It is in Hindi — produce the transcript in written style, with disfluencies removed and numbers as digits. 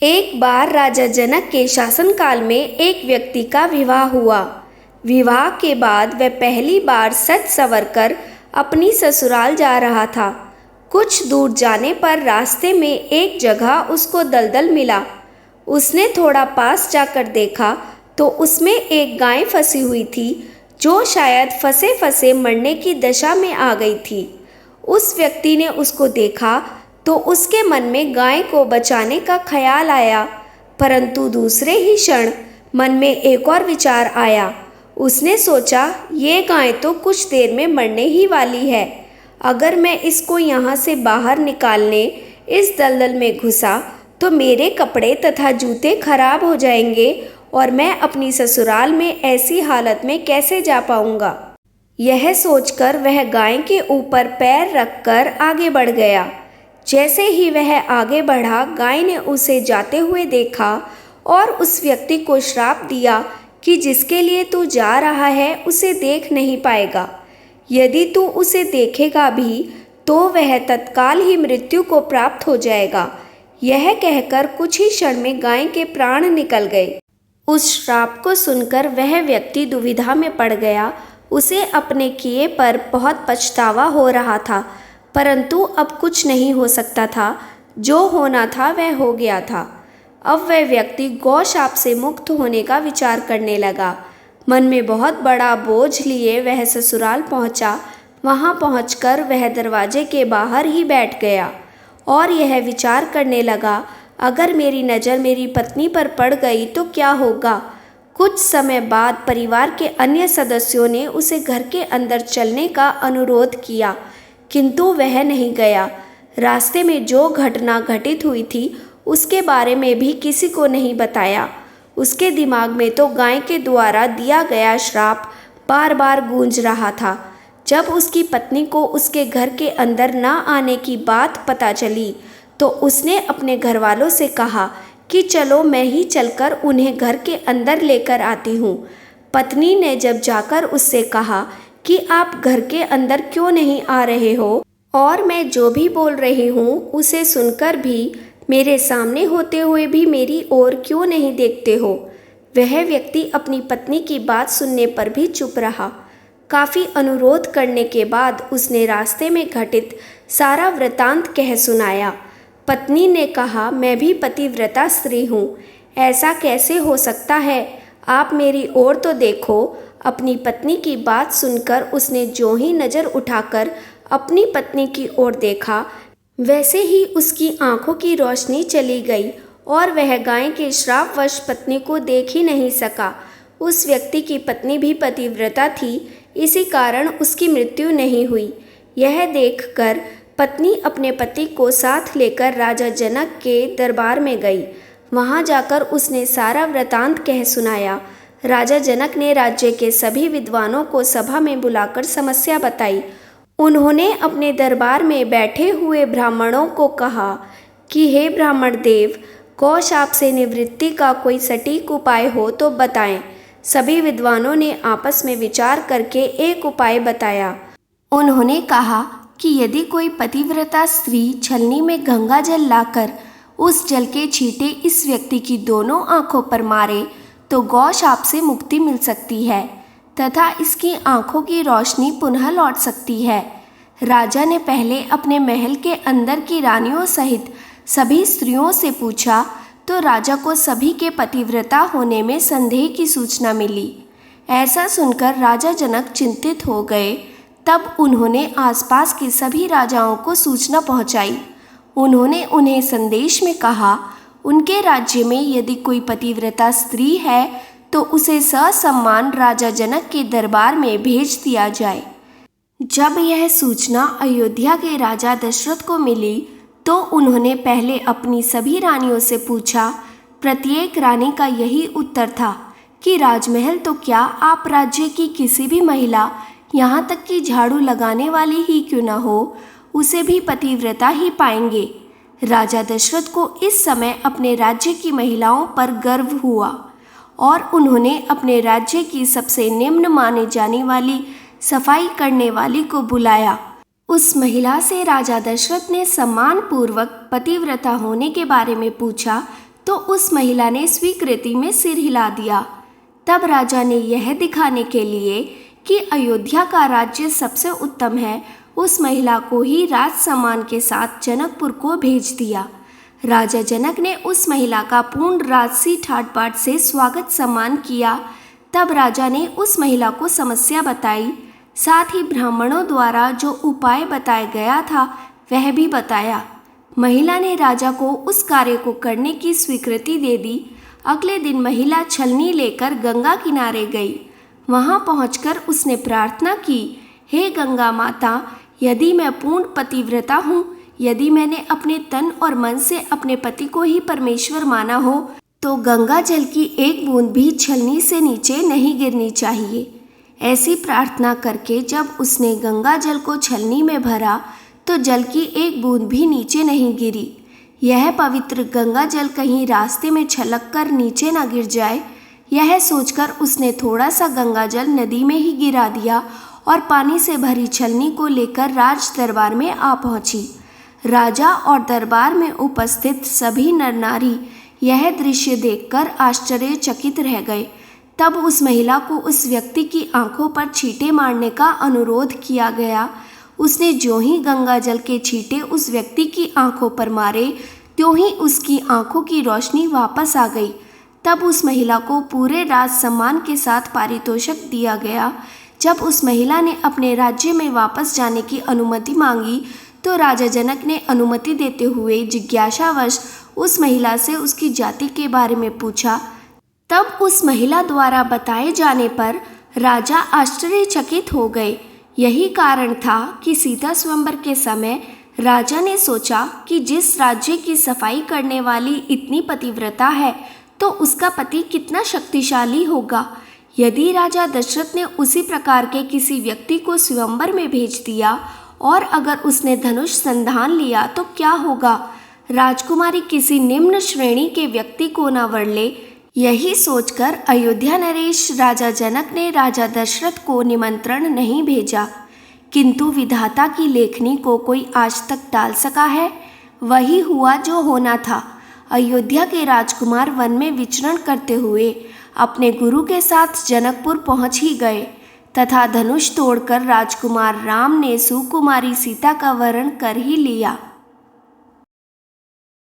एक बार राजा जनक के शासनकाल में एक व्यक्ति का विवाह हुआ। विवाह के बाद वह पहली बार सज संवर कर अपनी ससुराल जा रहा था। कुछ दूर जाने पर रास्ते में एक जगह उसको दलदल मिला। उसने थोड़ा पास जाकर देखा तो उसमें एक गाय फंसी हुई थी, जो शायद फंसे फंसे मरने की दशा में आ गई थी। उस व्यक्ति ने उसको देखा तो उसके मन में गाय को बचाने का ख्याल आया, परंतु दूसरे ही क्षण मन में एक और विचार आया। उसने सोचा, ये गाय तो कुछ देर में मरने ही वाली है। अगर मैं इसको यहाँ से बाहर निकालने इस दलदल में घुसा तो मेरे कपड़े तथा जूते खराब हो जाएंगे और मैं अपनी ससुराल में ऐसी हालत में कैसे जा पाऊंगा। यह सोचकर वह गाय के ऊपर पैर रखकर आगे बढ़ गया। जैसे ही वह आगे बढ़ा, गाय ने उसे जाते हुए देखा और उस व्यक्ति को श्राप दिया कि जिसके लिए तू जा रहा है उसे देख नहीं पाएगा। यदि तू उसे देखेगा भी तो वह तत्काल ही मृत्यु को प्राप्त हो जाएगा। यह कहकर कुछ ही क्षण में गाय के प्राण निकल गए। उस श्राप को सुनकर वह व्यक्ति दुविधा में पड़ गया। उसे अपने किए पर बहुत पछतावा हो रहा था, परंतु अब कुछ नहीं हो सकता था। जो होना था वह हो गया था। अब वह व्यक्ति गौशाप से मुक्त होने का विचार करने लगा। मन में बहुत बड़ा बोझ लिए वह ससुराल पहुंचा। वहां पहुंचकर वह दरवाजे के बाहर ही बैठ गया और यह विचार करने लगा, अगर मेरी नज़र मेरी पत्नी पर पड़ गई तो क्या होगा। कुछ समय बाद परिवार के अन्य सदस्यों ने उसे घर के अंदर चलने का अनुरोध किया, किंतु वह नहीं गया। रास्ते में जो घटना घटित हुई थी उसके बारे में भी किसी को नहीं बताया। उसके दिमाग में तो गाय के द्वारा दिया गया श्राप बार बार गूंज रहा था। जब उसकी पत्नी को उसके घर के अंदर न आने की बात पता चली तो उसने अपने घर वालों से कहा कि चलो मैं ही चलकर उन्हें घर के अंदर लेकर आती हूँ। पत्नी ने जब जाकर उससे कहा कि आप घर के अंदर क्यों नहीं आ रहे हो और मैं जो भी बोल रही हूँ उसे सुनकर भी मेरे सामने होते हुए भी मेरी ओर क्यों नहीं देखते हो। वह व्यक्ति अपनी पत्नी की बात सुनने पर भी चुप रहा। काफ़ी अनुरोध करने के बाद उसने रास्ते में घटित सारा वृतांत कह सुनाया। पत्नी ने कहा, मैं भी पतिव्रता स्त्री हूँ, ऐसा कैसे हो सकता है, आप मेरी ओर तो देखो। अपनी पत्नी की बात सुनकर उसने जो ही नज़र उठाकर अपनी पत्नी की ओर देखा, वैसे ही उसकी आंखों की रोशनी चली गई और वह गाय के श्रापवश पत्नी को देख ही नहीं सका। उस व्यक्ति की पत्नी भी पतिव्रता थी, इसी कारण उसकी मृत्यु नहीं हुई। यह देखकर पत्नी अपने पति को साथ लेकर राजा जनक के दरबार में गई। वहां जाकर उसने सारा वृतांत कह सुनाया। राजा जनक ने राज्य के सभी विद्वानों को सभा में बुलाकर समस्या बताई। उन्होंने अपने दरबार में बैठे हुए ब्राह्मणों को कहा कि हे ब्राह्मण देव, गौशाप से निवृत्ति का कोई सटीक उपाय हो तो बताएं। सभी विद्वानों ने आपस में विचार करके एक उपाय बताया। उन्होंने कहा कि यदि कोई पतिव्रता स्त्री छलनी में गंगा जल लाकर उस जल के छींटे इस व्यक्ति की दोनों आंखों पर मारे तो गौशाप से मुक्ति मिल सकती है तथा इसकी आंखों की रोशनी पुनः लौट सकती है। राजा ने पहले अपने महल के अंदर की रानियों सहित सभी स्त्रियों से पूछा तो राजा को सभी के पतिव्रता होने में संदेह की सूचना मिली। ऐसा सुनकर राजा जनक चिंतित हो गए। तब उन्होंने आसपास के सभी राजाओं को सूचना पहुंचाई। उन्होंने उन्हें संदेश में कहा, उनके राज्य में यदि कोई पतिव्रता स्त्री है तो उसे ससम्मान राजा जनक के दरबार में भेज दिया जाए। जब यह सूचना अयोध्या के राजा दशरथ को मिली तो उन्होंने पहले अपनी सभी रानियों से पूछा। प्रत्येक रानी का यही उत्तर था कि राजमहल तो क्या, आप राज्य की किसी भी महिला, यहाँ तक कि झाड़ू लगाने वाली ही क्यों न हो, उसे भी पतिव्रता ही पाएंगे। राजा दशरथ को इस समय अपने राज्य की महिलाओं पर गर्व हुआ और उन्होंने अपने राज्य की सबसे निम्न माने जाने वाली सफाई करने वाली को बुलाया। उस महिला से राजा दशरथ ने सम्मान पूर्वक पतिव्रता होने के बारे में पूछा तो उस महिला ने स्वीकृति में सिर हिला दिया। तब राजा ने यह दिखाने के लिए कि अयोध्या का राज्य सबसे उत्तम है, उस महिला को ही राज सम्मान के साथ जनकपुर को भेज दिया। राजा जनक ने उस महिला का पूर्ण राजसी ठाट बाट से स्वागत सम्मान किया। तब राजा ने उस महिला को समस्या बताई, साथ ही ब्राह्मणों द्वारा जो उपाय बताया गया था वह भी बताया। महिला ने राजा को उस कार्य को करने की स्वीकृति दे दी। अगले दिन महिला छलनी लेकर गंगा किनारे गई। वहां पहुंचकर उसने प्रार्थना की, हे गंगा माता, यदि मैं पूर्ण पतिव्रता हूँ, यदि मैंने अपने तन और मन से अपने पति को ही परमेश्वर माना हो, तो गंगा जल की एक बूंद भी छलनी से नीचे नहीं गिरनी चाहिए। ऐसी प्रार्थना करके जब उसने गंगा जल को छलनी में भरा तो जल की एक बूंद भी नीचे नहीं गिरी। यह पवित्र गंगा जल कहीं रास्ते में छलक कर नीचे न गिर जाए, यह सोचकर उसने थोड़ा सा गंगा जल नदी में ही गिरा दिया और पानी से भरी छलनी को लेकर राज दरबार में आ पहुंची। राजा और दरबार में उपस्थित सभी नर नारी यह दृश्य देखकर आश्चर्यचकित रह गए। तब उस महिला को उस व्यक्ति की आंखों पर छींटे मारने का अनुरोध किया गया। उसने जो ही गंगा जल के छींटे उस व्यक्ति की आंखों पर मारे, त्यों ही उसकी आंखों की रोशनी वापस आ गई। तब उस महिला को पूरे राज सम्मान के साथ पारितोषिक दिया गया। जब उस महिला ने अपने राज्य में वापस जाने की अनुमति मांगी तो राजा जनक ने अनुमति देते हुए जिज्ञासावश उस महिला से उसकी जाति के बारे में पूछा। तब उस महिला द्वारा बताए जाने पर राजा आश्चर्यचकित हो गए। यही कारण था कि सीता स्वयंवर के समय राजा ने सोचा कि जिस राज्य की सफाई करने वाली इतनी पतिव्रता है तो उसका पति कितना शक्तिशाली होगा। यदि राजा दशरथ ने उसी प्रकार के किसी व्यक्ति को स्वयंवर में भेज दिया और अगर उसने धनुष संधान लिया तो क्या होगा, राजकुमारी किसी निम्न श्रेणी के व्यक्ति को न वर ले। यही सोचकर अयोध्या नरेश राजा जनक ने राजा दशरथ को निमंत्रण नहीं भेजा। किंतु विधाता की लेखनी को कोई आज तक टाल सका है? वही हुआ जो होना था। अयोध्या के राजकुमार वन में विचरण करते हुए अपने गुरु के साथ जनकपुर पहुंच ही गए तथा धनुष तोड़कर राजकुमार राम ने सुकुमारी सीता का वरण कर ही लिया।